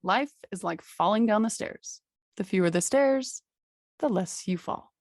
Life is like falling down the stairs. The fewer the stairs, the less you fall.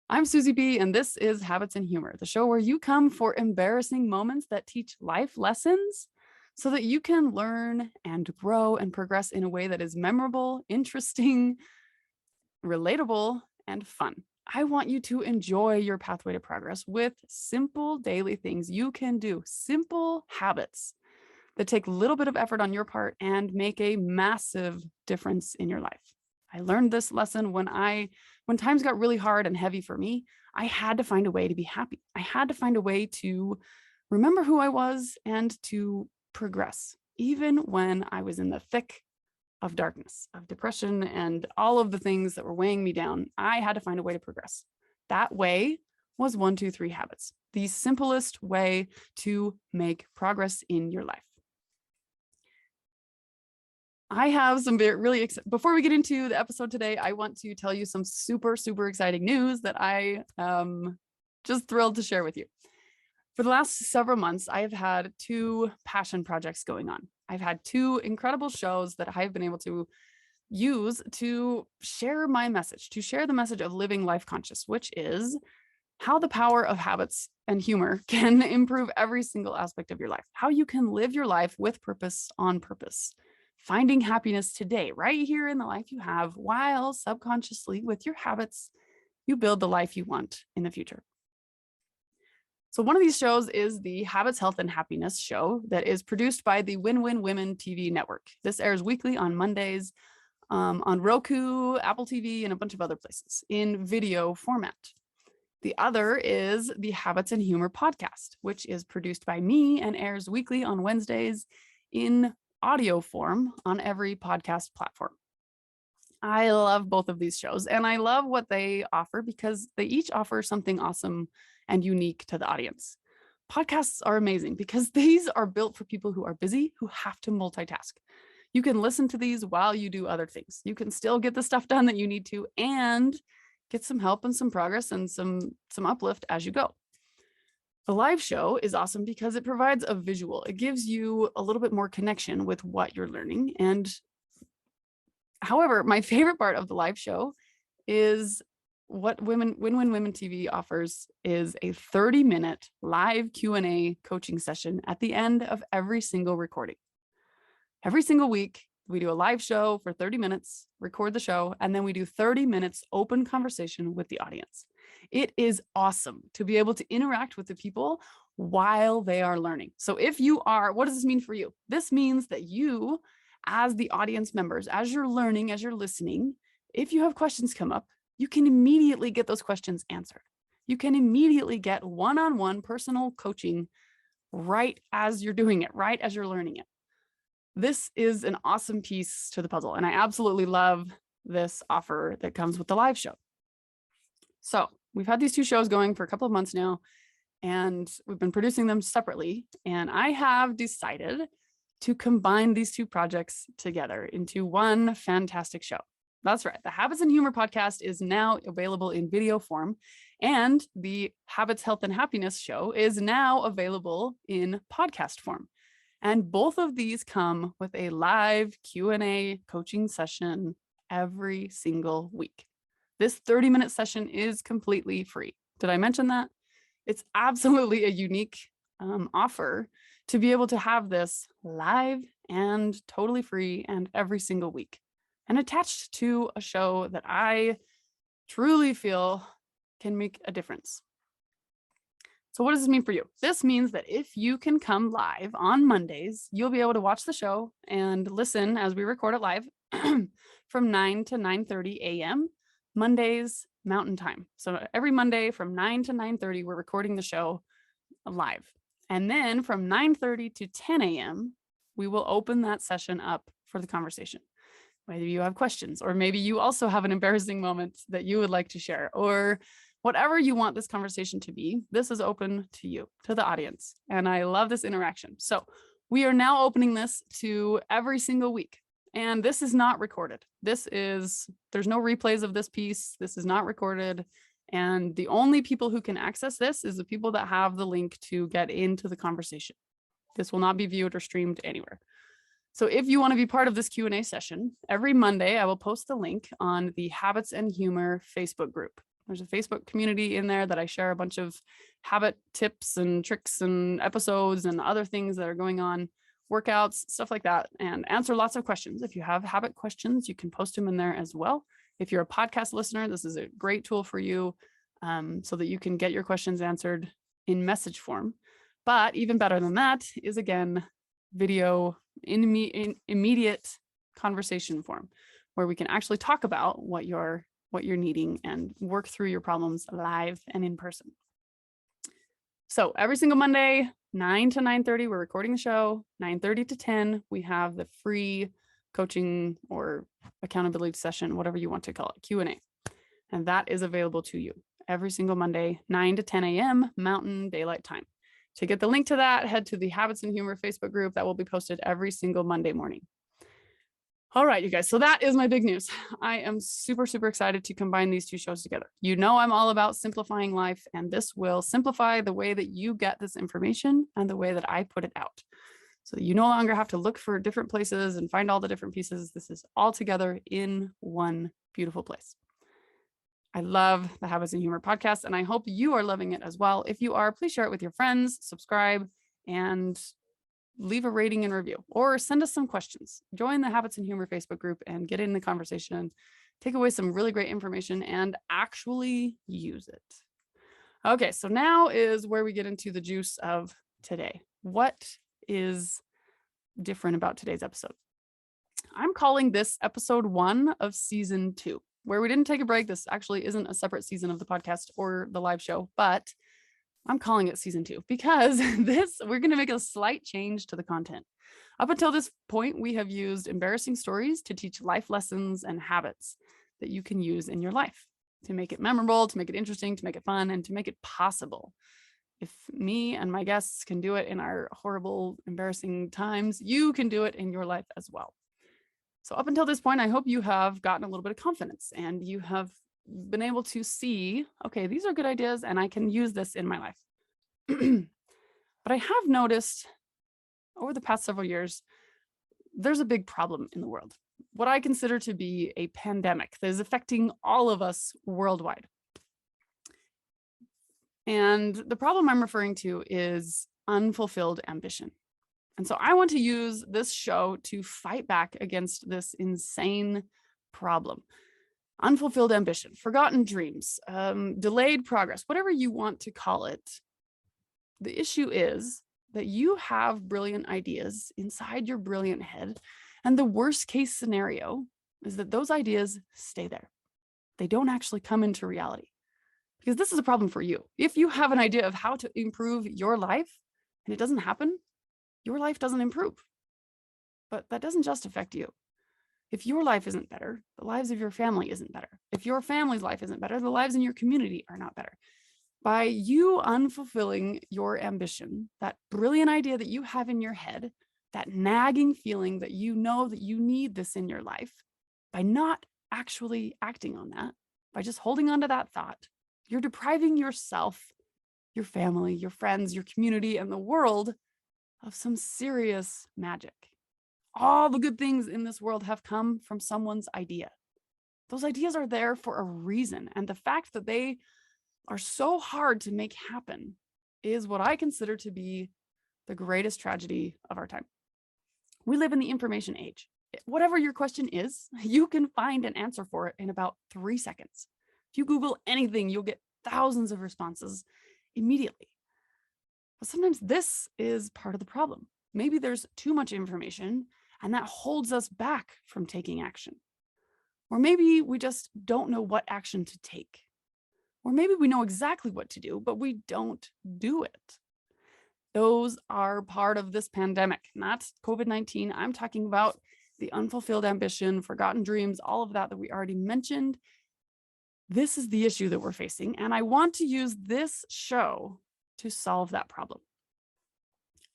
I'm Susie B, and this is Habits and Humor, the show where you come for embarrassing moments that teach life lessons so that you can learn and grow and progress in a way that is memorable, interesting, relatable, and fun. I want you to enjoy your pathway to progress with simple daily things you can do, simple habits that take a little bit of effort on your part and make a massive difference in your life. I learned this lesson when times got really hard and heavy for me. I had to find a way to be happy. I had to find a way to remember who I was and to progress, even when I was in the thick of darkness, of depression, and all of the things that were weighing me down. I had to find a way to progress. That way was 1, 2, 3 habits, the simplest way to make progress in your life. I have some really before we get into the episode today, I want to tell you some super, super exciting news that I just thrilled to share with you. For the last several months, I have had 2 passion projects going on. I've had 2 incredible shows that I've been able to use to share my message, to share the message of living life conscious, which is how the power of habits and humor can improve every single aspect of your life, how you can live your life with purpose on purpose. Finding happiness today, right here in the life you have, while subconsciously with your habits, you build the life you want in the future. So one of these shows is the Habits, Health, and Happiness show that is produced by the Win-Win Women TV network. This airs weekly on Mondays on Roku, Apple TV, and a bunch of other places in video format. The other is the Habits and Humor podcast, which is produced by me and airs weekly on Wednesdays in audio form on every podcast platform. I love both of these shows, and I love what they offer because they each offer something awesome and unique to the audience. Podcasts are amazing because these are built for people who are busy, who have to multitask. You can listen to these while you do other things. You can still get the stuff done that you need to and get some help and some progress and some uplift as you go. The live show is awesome because it provides a visual. It gives you a little bit more connection with what you're learning. And however, my favorite part of the live show is what Win-Win Women TV offers is a 30-minute live Q&A coaching session at the end of every single recording. Every single week, we do a live show for 30 minutes, record the show, and then we do 30 minutes open conversation with the audience. It is awesome to be able to interact with the people while they are learning. So if you are, what does this mean for you? This means that you, as the audience members, as you're learning, as you're listening, if you have questions come up, you can immediately get those questions answered. You can immediately get one-on-one personal coaching right as you're doing it, right as you're learning it. This is an awesome piece to the puzzle, and I absolutely love this offer that comes with the live show. So we've had these 2 shows going for a couple of months now, and we've been producing them separately, and I have decided to combine these 2 projects together into one fantastic show. That's right. The Habits and Humor podcast is now available in video form, and the Habits, Health, and Happiness show is now available in podcast form. And both of these come with a live Q&A coaching session every single week. This 30-minute session is completely free. Did I mention that? It's absolutely a unique offer to be able to have this live and totally free and every single week, and attached to a show that I truly feel can make a difference. So what does this mean for you? This means that if you can come live on Mondays, you'll be able to watch the show and listen as we record it live from 9 to 9:30 a.m. Mondays Mountain Time. So every Monday from 9 to 9:30, we're recording the show live. And then from 9:30 to 10 a.m., we will open that session up for the conversation. Maybe you have questions, or maybe you also have an embarrassing moment that you would like to share, or whatever you want this conversation to be. This is open to you, to the audience. And I love this interaction. So we are now opening this to every single week. And this is not recorded. There's no replays of this piece. This is not recorded. And the only people who can access this is the people that have the link to get into the conversation. This will not be viewed or streamed anywhere. So if you want to be part of this Q&A session, every Monday, I will post the link on the Habits and Humor Facebook group. There's a Facebook community in there that I share a bunch of habit tips and tricks and episodes and other things that are going on, workouts, stuff like that, and answer lots of questions. If you have habit questions, you can post them in there as well. If you're a podcast listener, this is a great tool for you so that you can get your questions answered in message form. But even better than that is, again, video in immediate conversation form, where we can actually talk about what you're needing and work through your problems live and in person. So every single Monday, 9 to 9:30, we're recording the show. 9:30 to 10, we have the free coaching or accountability session, whatever you want to call it, Q&A. And that is available to you every single Monday, 9 to 10 a.m. Mountain Daylight Time. To get the link to that, head to the Habits and Humor Facebook group that will be posted every single Monday morning. All right, you guys. So that is my big news. I am super, super excited to combine these two shows together. You know, I'm all about simplifying life, and this will simplify the way that you get this information and the way that I put it out. So you no longer have to look for different places and find all the different pieces. This is all together in one beautiful place. I love the Habits and Humor podcast, and I hope you are loving it as well. If you are, please share it with your friends, subscribe, and leave a rating and review, or send us some questions. Join the Habits and Humor Facebook group and get in the conversation. Take away some really great information and actually use it. Okay, so now is where we get into the juice of today. What is different about today's episode? I'm calling this episode 1 of season 2, where we didn't take a break. This actually isn't a separate season of the podcast or the live show, but I'm calling it season 2 because we're going to make a slight change to the content. Up until this point, we have used embarrassing stories to teach life lessons and habits that you can use in your life to make it memorable, to make it interesting, to make it fun, and to make it possible. If me and my guests can do it in our horrible, embarrassing times, you can do it in your life as well. So up until this point, I hope you have gotten a little bit of confidence and you have been able to see, okay, these are good ideas and I can use this in my life. But I have noticed over the past several years, there's a big problem in the world, what I consider to be a pandemic that is affecting all of us worldwide. And the problem I'm referring to is unfulfilled ambition. And so I want to use this show to fight back against this insane problem. Unfulfilled ambition, forgotten dreams, delayed progress, whatever you want to call it. The issue is that you have brilliant ideas inside your brilliant head. And the worst case scenario is that those ideas stay there. They don't actually come into reality. Because this is a problem for you. If you have an idea of how to improve your life and it doesn't happen, your life doesn't improve. But that doesn't just affect you. If your life isn't better, the lives of your family isn't better. If your family's life isn't better, the lives in your community are not better. By you unfulfilling your ambition, that brilliant idea that you have in your head, that nagging feeling that you know that you need this in your life, by not actually acting on that, by just holding on to that thought, you're depriving yourself, your family, your friends, your community, and the world of some serious magic. All the good things in this world have come from someone's idea. Those ideas are there for a reason. And the fact that they are so hard to make happen is what I consider to be the greatest tragedy of our time. We live in the information age. Whatever your question is, you can find an answer for it in about 3 seconds. If you Google anything, you'll get thousands of responses immediately. But sometimes this is part of the problem. Maybe there's too much information and that holds us back from taking action. Or maybe we just don't know what action to take. Or maybe we know exactly what to do, but we don't do it. Those are part of this pandemic, not COVID-19. I'm talking about the unfulfilled ambition, forgotten dreams, all of that we already mentioned. This is the issue that we're facing, and I want to use this show to solve that problem.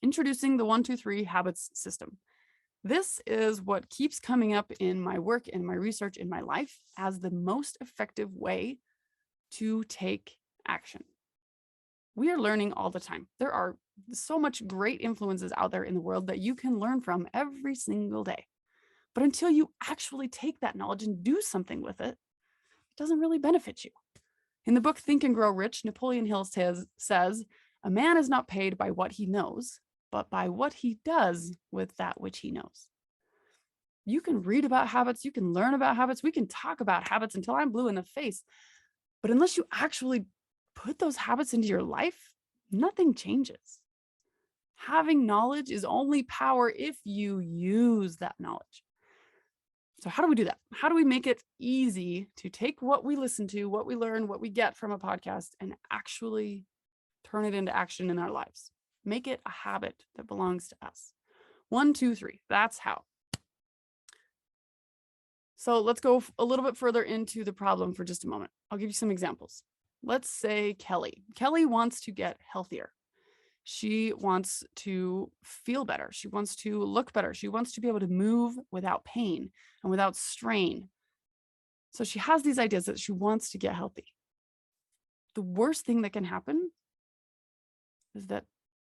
Introducing the 1, 2, 3 habits system. This is what keeps coming up in my work and my research in my life as the most effective way to take action. We are learning all the time. There are so much great influences out there in the world that you can learn from every single day. But until you actually take that knowledge and do something with it, it doesn't really benefit you. In the book Think and Grow Rich, Napoleon Hill says, a man is not paid by what he knows, but by what he does with that which he knows. You can read about habits, you can learn about habits, we can talk about habits until I'm blue in the face. But unless you actually put those habits into your life, nothing changes. Having knowledge is only power if you use that knowledge. So how do we do that? How do we make it easy to take what we listen to, what we learn, what we get from a podcast, and actually turn it into action in our lives? Make it a habit that belongs to us. 1, 2, 3. That's how. So let's go a little bit further into the problem for just a moment. I'll give you some examples. Let's say Kelly. Kelly wants to get healthier. She wants to feel better. She wants to look better. She wants to be able to move without pain and without strain. So she has these ideas that she wants to get healthy. The worst thing that can happen is that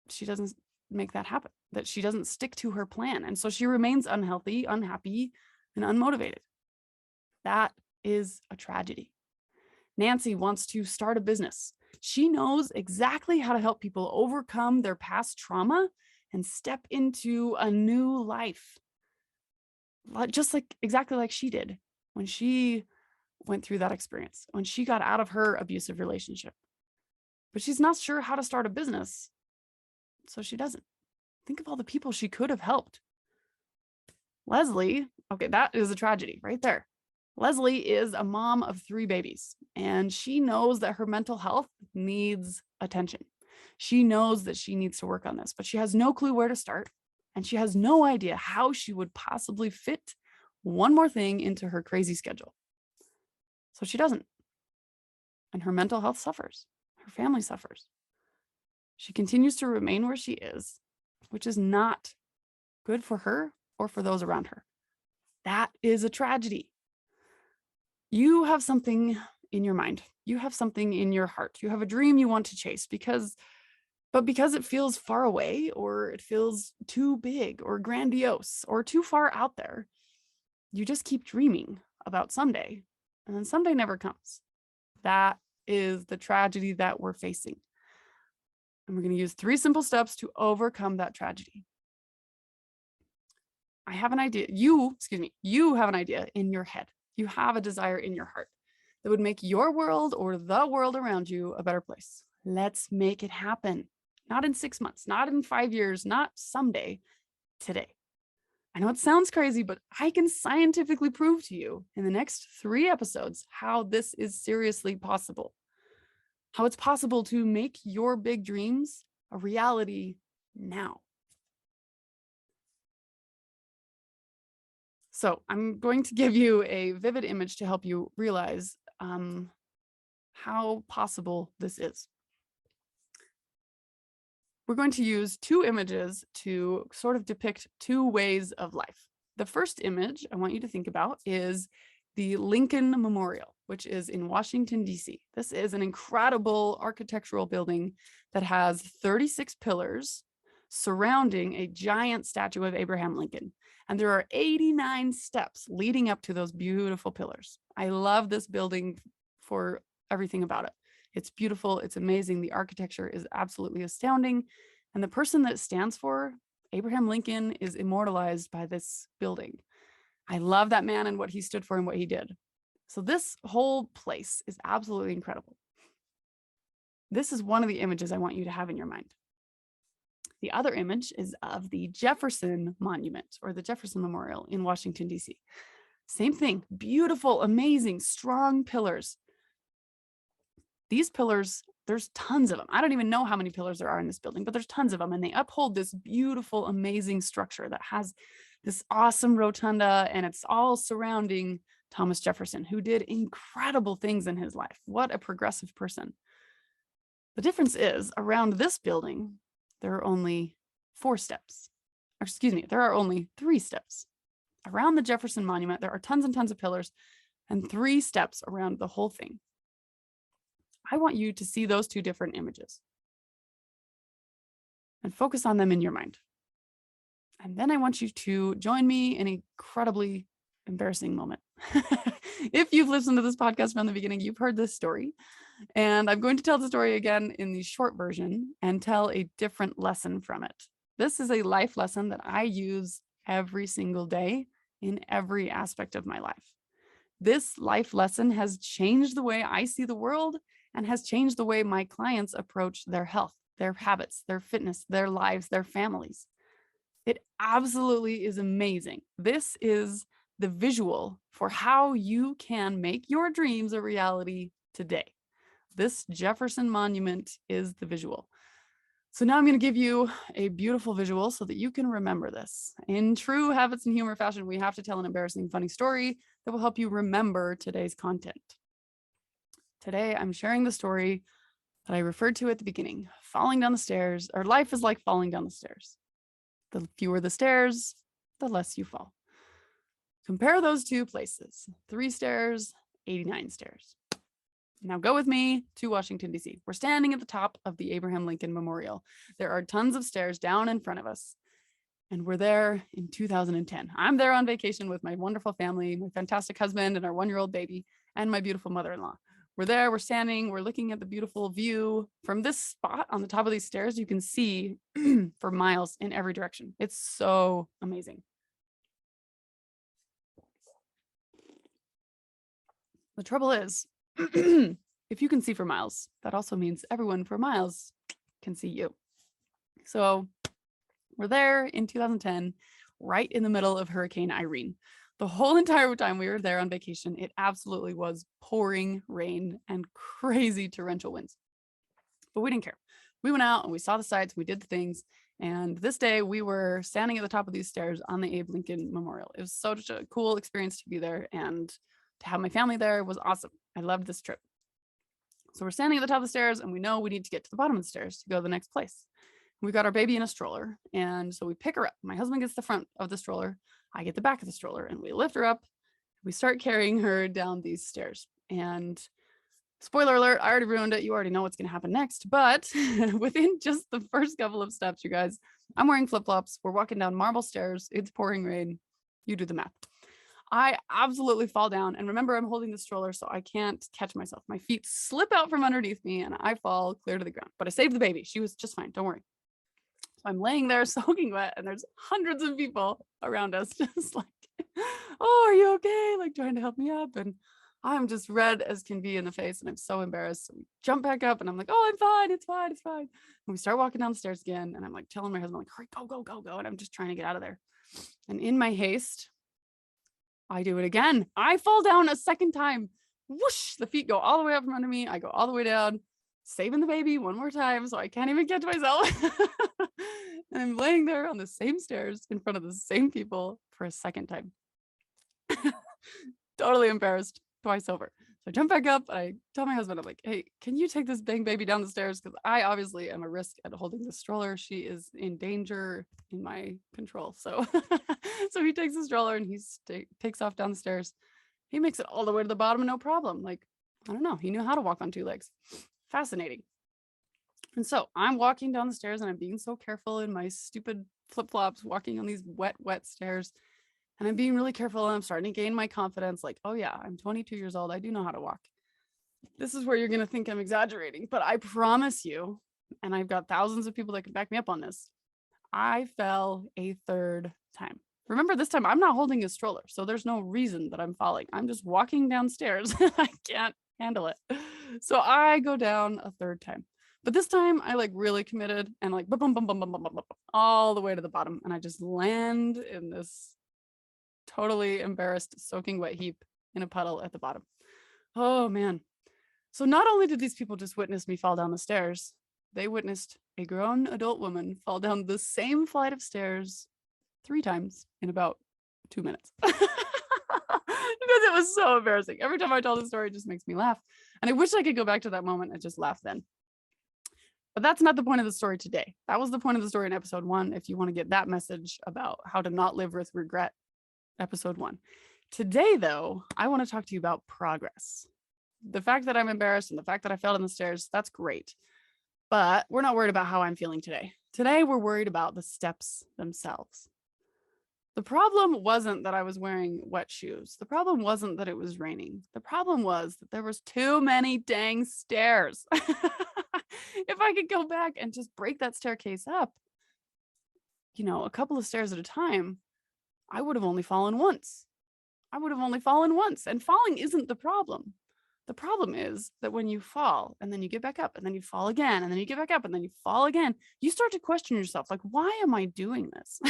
she doesn't make that happen, that she doesn't stick to her plan. And so she remains unhealthy, unhappy, and unmotivated. That is a tragedy. Nancy wants to start a business. She knows exactly how to help people overcome their past trauma and step into a new life. Just exactly like she did when she went through that experience, when she got out of her abusive relationship. But she's not sure how to start a business, so she doesn't. Think of all the people she could have helped. Leslie, okay, that is a tragedy right there. Leslie is a mom of 3 babies, and she knows that her mental health needs attention. She knows that she needs to work on this, but she has no clue where to start, and she has no idea how she would possibly fit one more thing into her crazy schedule. So she doesn't. And her mental health suffers. Her family suffers. She continues to remain where she is, which is not good for her or for those around her. That is a tragedy. You have something in your mind. You have something in your heart. You have a dream you want to chase because it feels far away, or it feels too big or grandiose or too far out there, you just keep dreaming about someday, and then someday never comes. That is the tragedy that we're facing. And we're going to use 3 simple steps to overcome that tragedy. I have an idea. You have an idea in your head. You have a desire in your heart that would make your world or the world around you a better place. Let's make it happen. Not in 6 months, not in 5 years, not someday, today. I know it sounds crazy, but I can scientifically prove to you in the next 3 episodes how this is seriously possible. How it's possible to make your big dreams a reality now. So I'm going to give you a vivid image to help you realize how possible this is. We're going to use 2 images to sort of depict 2 ways of life. The first image I want you to think about is the Lincoln Memorial, which is in Washington, D.C. This is an incredible architectural building that has 36 pillars surrounding a giant statue of Abraham Lincoln. And there are 89 steps leading up to those beautiful pillars. I love this building for everything about it. It's beautiful. It's amazing. The architecture is absolutely astounding. And the person that it stands for, Abraham Lincoln, is immortalized by this building. I love that man and what he stood for and what he did. So this whole place is absolutely incredible. This is one of the images I want you to have in your mind. The other image is of the Jefferson Monument, or the Jefferson Memorial in Washington, D.C. Same thing, beautiful, amazing, strong pillars. These pillars, there's tons of them. I don't even know how many pillars there are in this building, but there's tons of them, and they uphold this beautiful, amazing structure that has this awesome rotunda, and it's all surrounding Thomas Jefferson, who did incredible things in his life. What a progressive person. The difference is, around this building, there are only 4 steps. Or excuse me, there are only 3 steps. Around the Jefferson Monument, there are tons and tons of pillars and 3 steps around the whole thing. I want you to see those 2 different images and focus on them in your mind. And then I want you to join me in an incredibly embarrassing moment. If you've listened to this podcast from the beginning, you've heard this story. And I'm going to tell the story again in the short version and tell a different lesson from it. This is a life lesson that I use every single day in every aspect of my life. This life lesson has changed the way I see the world and has changed the way my clients approach their health, their habits, their fitness, their lives, their families. It absolutely is amazing. This is the visual for how you can make your dreams a reality today. This Jefferson Monument is the visual. So now I'm going to give you a beautiful visual so that you can remember this. In true habits and humor fashion, we have to tell an embarrassing, funny story that will help you remember today's content. Today, I'm sharing the story that I referred to at the beginning, falling down the stairs, or life is like falling down the stairs. The fewer the stairs, the less you fall. Compare those 2 places, 3 stairs, 89 stairs. Now go with me to Washington, D.C. We're standing at the top of the Abraham Lincoln Memorial. There are tons of stairs down in front of us, and we're there in 2010. I'm there on vacation with my wonderful family, my fantastic husband and our 1-year-old baby, and my beautiful mother-in-law. We're there, we're standing, we're looking at the beautiful view. From this spot on the top of these stairs, you can see for miles in every direction. It's so amazing. The trouble is, if you can see for miles, that also means everyone for miles can see you. So we're there in 2010, right in the middle of Hurricane Irene. The whole entire time we were there on vacation, it absolutely was pouring rain and crazy torrential winds. But we didn't care. We went out and we saw the sights, we did the things. And this day we were standing at the top of these stairs on the Abe Lincoln Memorial. It was such a cool experience to be there, and to have my family there was awesome. I loved this trip. So we're standing at the top of the stairs and we know we need to get to the bottom of the stairs to go to the next place. We've got our baby in a stroller, and so we pick her up. My husband gets the front of the stroller, I get the back of the stroller, and we lift her up. We start carrying her down these stairs. And spoiler alert, I already ruined it. You already know what's going to happen next. But within just the first couple of steps, you guys, I'm wearing flip-flops. We're walking down marble stairs. It's pouring rain. You do the math. I absolutely fall down. And remember, I'm holding the stroller, so I can't catch myself. My feet slip out from underneath me and I fall clear to the ground. But I saved the baby. She was just fine. Don't worry. So I'm laying there soaking wet, and there's hundreds of people around us just like, oh, are you okay? Like trying to help me up. And I'm just red as can be in the face, and I'm so embarrassed. So we jump back up and I'm like, oh, I'm fine. It's fine. It's fine. And we start walking down the stairs again. And I'm like telling my husband, like, hurry, go, go, go, go. And I'm just trying to get out of there. And in my haste, I do it again. I fall down a second time. Whoosh, the feet go all the way up from under me. I go all the way down, saving the baby one more time. So I can't even catch myself. And I'm laying there on the same stairs in front of the same people for a second time. Totally embarrassed, twice over. So I jump back up and I tell my husband, I'm like, hey, can you take this bang baby down the stairs? Because I obviously am a risk at holding the stroller. She is in danger in my control. So, so he takes the stroller and he takes off down the stairs. He makes it all the way to the bottom, no problem. Like, I don't know. He knew how to walk on 2 legs. Fascinating. And so I'm walking down the stairs and I'm being so careful in my stupid flip-flops, walking on these wet, wet stairs. And I'm being really careful, and I'm starting to gain my confidence. Like, oh yeah, I'm 22 years old. I do know how to walk. This is where you're going to think I'm exaggerating, but I promise you, and I've got thousands of people that can back me up on this, I fell a 3rd time. Remember, this time I'm not holding a stroller, so there's no reason that I'm falling. I'm just walking downstairs. I can't handle it. So I go down a 3rd time. But this time I like really committed and like bum, bum, bum, bum, bum, bum, bum, all the way to the bottom. And I just land in this totally embarrassed, soaking wet heap in a puddle at the bottom. Oh man. So not only did these people just witness me fall down the stairs, they witnessed a grown adult woman fall down the same flight of stairs 3 times in about 2 minutes. Because it was so embarrassing. Every time I tell the story, it just makes me laugh. And I wish I could go back to that moment and just laugh then. But that's not the point of the story today. That was the point of the story in episode 1. If you want to get that message about how to not live with regret, episode 1. Today, though, I want to talk to you about progress. The fact that I'm embarrassed and the fact that I fell down the stairs, that's great. But we're not worried about how I'm feeling today. Today, we're worried about the steps themselves. The problem wasn't that I was wearing wet shoes. The problem wasn't that it was raining. The problem was that there was too many dang stairs. If I could go back and just break that staircase up, a couple of stairs at a time, I would have only fallen once. And falling isn't the problem. The problem is that when you fall and then you get back up and then you fall again and then you get back up and then you fall again, you start to question yourself, like, why am I doing this?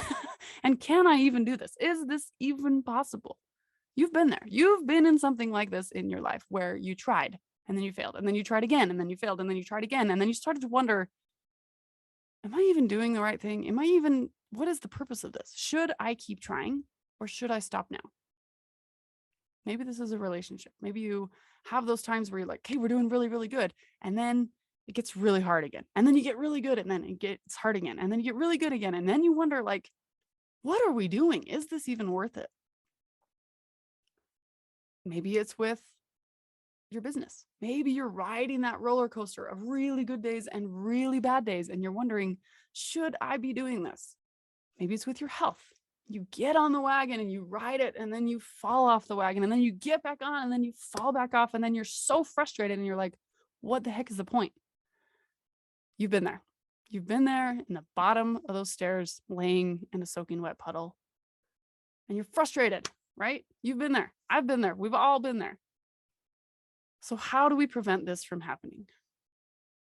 And can I even do this? Is this even possible? You've been there. You've been in something like this in your life where you tried and then you failed and then you tried again and then you failed and then you tried again. And then you started to wonder, am I even doing the right thing? What is the purpose of this? Should I keep trying or should I stop now? Maybe this is a relationship. Maybe you have those times where you're like, okay, we're doing really, really good. And then it gets really hard again. And then you get really good and then it gets hard again. And then you get really good again. And then you wonder, like, what are we doing? Is this even worth it? Maybe it's with your business. Maybe you're riding that roller coaster of really good days and really bad days. And you're wondering, should I be doing this? Maybe it's with your health. You get on the wagon and you ride it and then you fall off the wagon and then you get back on and then you fall back off and then you're so frustrated and you're like, what the heck is the point? You've been there. You've been there in the bottom of those stairs laying in a soaking wet puddle and you're frustrated, right? You've been there. I've been there. We've all been there. So how do we prevent this from happening?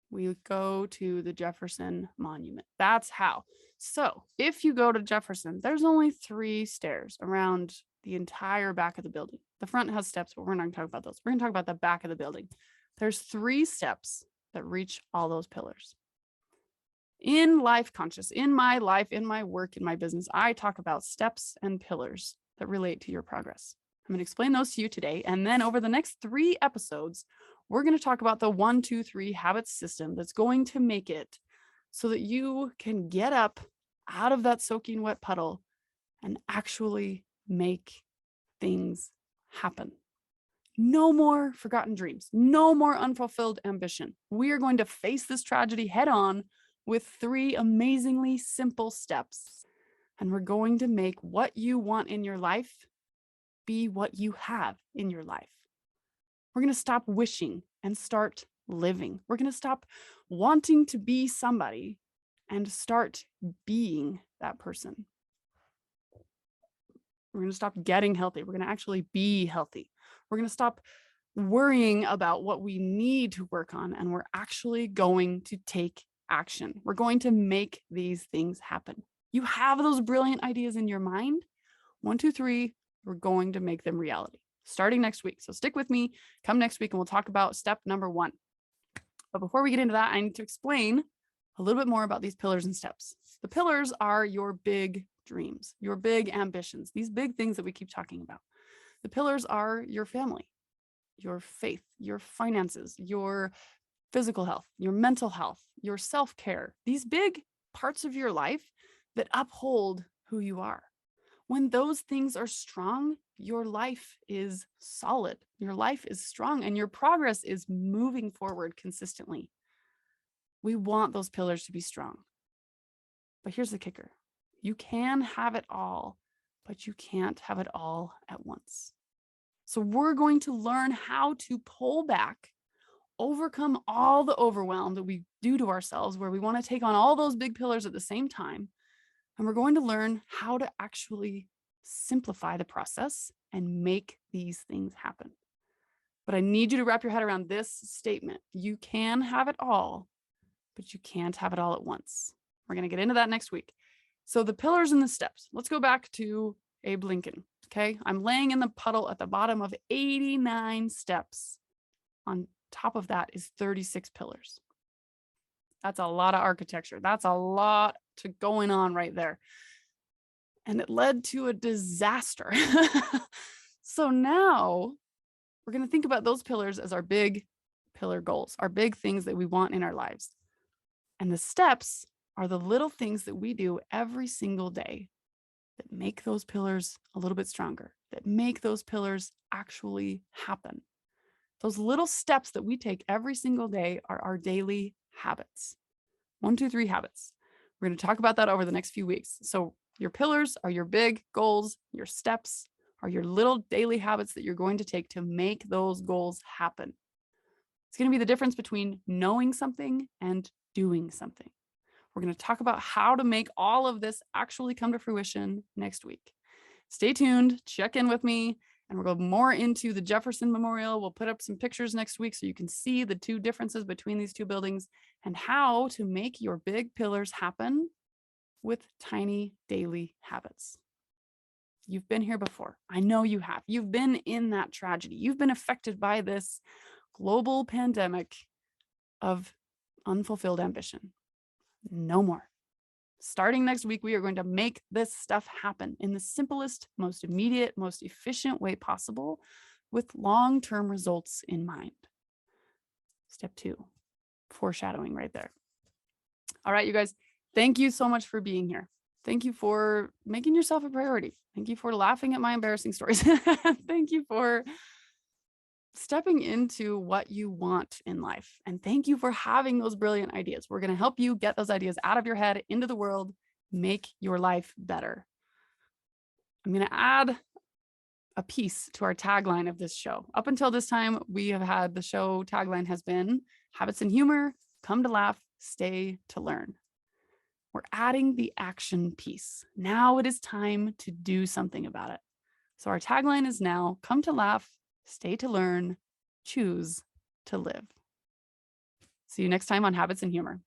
We go to the Jefferson Monument. That's how. So if you go to Jefferson, there's only 3 stairs around the entire back of the building. The front has steps, but we're not going to talk about those. We're going to talk about the back of the building. There's 3 steps that reach all those pillars. In Life Conscious, in my life, in my work, in my business, I talk about steps and pillars that relate to your progress. I'm going to explain those to you today. And then over the next 3 episodes, we're going to talk about the 1, 2, 3 habits system that's going to make it so that you can get up out of that soaking wet puddle and actually make things happen. No more forgotten dreams, no more unfulfilled ambition. We are going to face this tragedy head on with 3 amazingly simple steps. And we're going to make what you want in your life be what you have in your life. We're going to stop wishing and start living. We're going to stop wanting to be somebody and start being that person. We're going to stop getting healthy. We're going to actually be healthy. We're going to stop worrying about what we need to work on, and we're actually going to take action. We're going to make these things happen. You have those brilliant ideas in your mind. 1, 2, 3, we're going to make them reality starting next week. So stick with me. Come next week and we'll talk about step number 1. But before we get into that, I need to explain a little bit more about these pillars and steps. The pillars are your big dreams, your big ambitions, these big things that we keep talking about. The pillars are your family, your faith, your finances, your physical health, your mental health, your self-care, these big parts of your life that uphold who you are. When those things are strong, your life is solid, your life is strong, and your progress is moving forward consistently. We want those pillars to be strong. But here's the kicker. You can have it all, but you can't have it all at once. So we're going to learn how to pull back, overcome all the overwhelm that we do to ourselves, where we want to take on all those big pillars at the same time. And we're going to learn how to actually simplify the process and make these things happen. But I need you to wrap your head around this statement. You can have it all, but you can't have it all at once. We're going to get into that next week. So the pillars and the steps. Let's go back to Abe Lincoln. Okay. I'm laying in the puddle at the bottom of 89 steps. On top of that is 36 pillars. That's a lot of architecture. That's a lot to going on right there. and it led to a disaster. So now we're going to think about those pillars as our big pillar goals, our big things that we want in our lives. And the steps are the little things that we do every single day that make those pillars a little bit stronger, that make those pillars actually happen. Those little steps that we take every single day are our daily habits. 1, 2, 3 habits. We're going to talk about that over the next few weeks. So your pillars are your big goals. Your steps are your little daily habits that you're going to take to make those goals happen. It's going to be the difference between knowing something and doing something. We're going to talk about how to make all of this actually come to fruition next week. Stay tuned, check in with me, and we'll go more into the Jefferson Memorial. We'll put up some pictures next week so you can see the two differences between these two buildings and how to make your big pillars happen with tiny daily habits. You've been here before. I know you have. You've been in that tragedy. You've been affected by this global pandemic of unfulfilled ambition. No more. Starting next week, we are going to make this stuff happen in the simplest, most immediate, most efficient way possible with long-term results in mind. Step 2, foreshadowing right there. All right, you guys, thank you so much for being here. Thank you for making yourself a priority. Thank you for laughing at my embarrassing stories. Thank you for stepping into what you want in life. And thank you for having those brilliant ideas. We're going to help you get those ideas out of your head, into the world, make your life better. I'm going to add a piece to our tagline of this show. Up until this time, we have had the show tagline has been habits and humor, come to laugh, stay to learn. We're adding the action piece. Now it is time to do something about it. So our tagline is now come to laugh, stay to learn, choose to live. See you next time on Habits and Humor.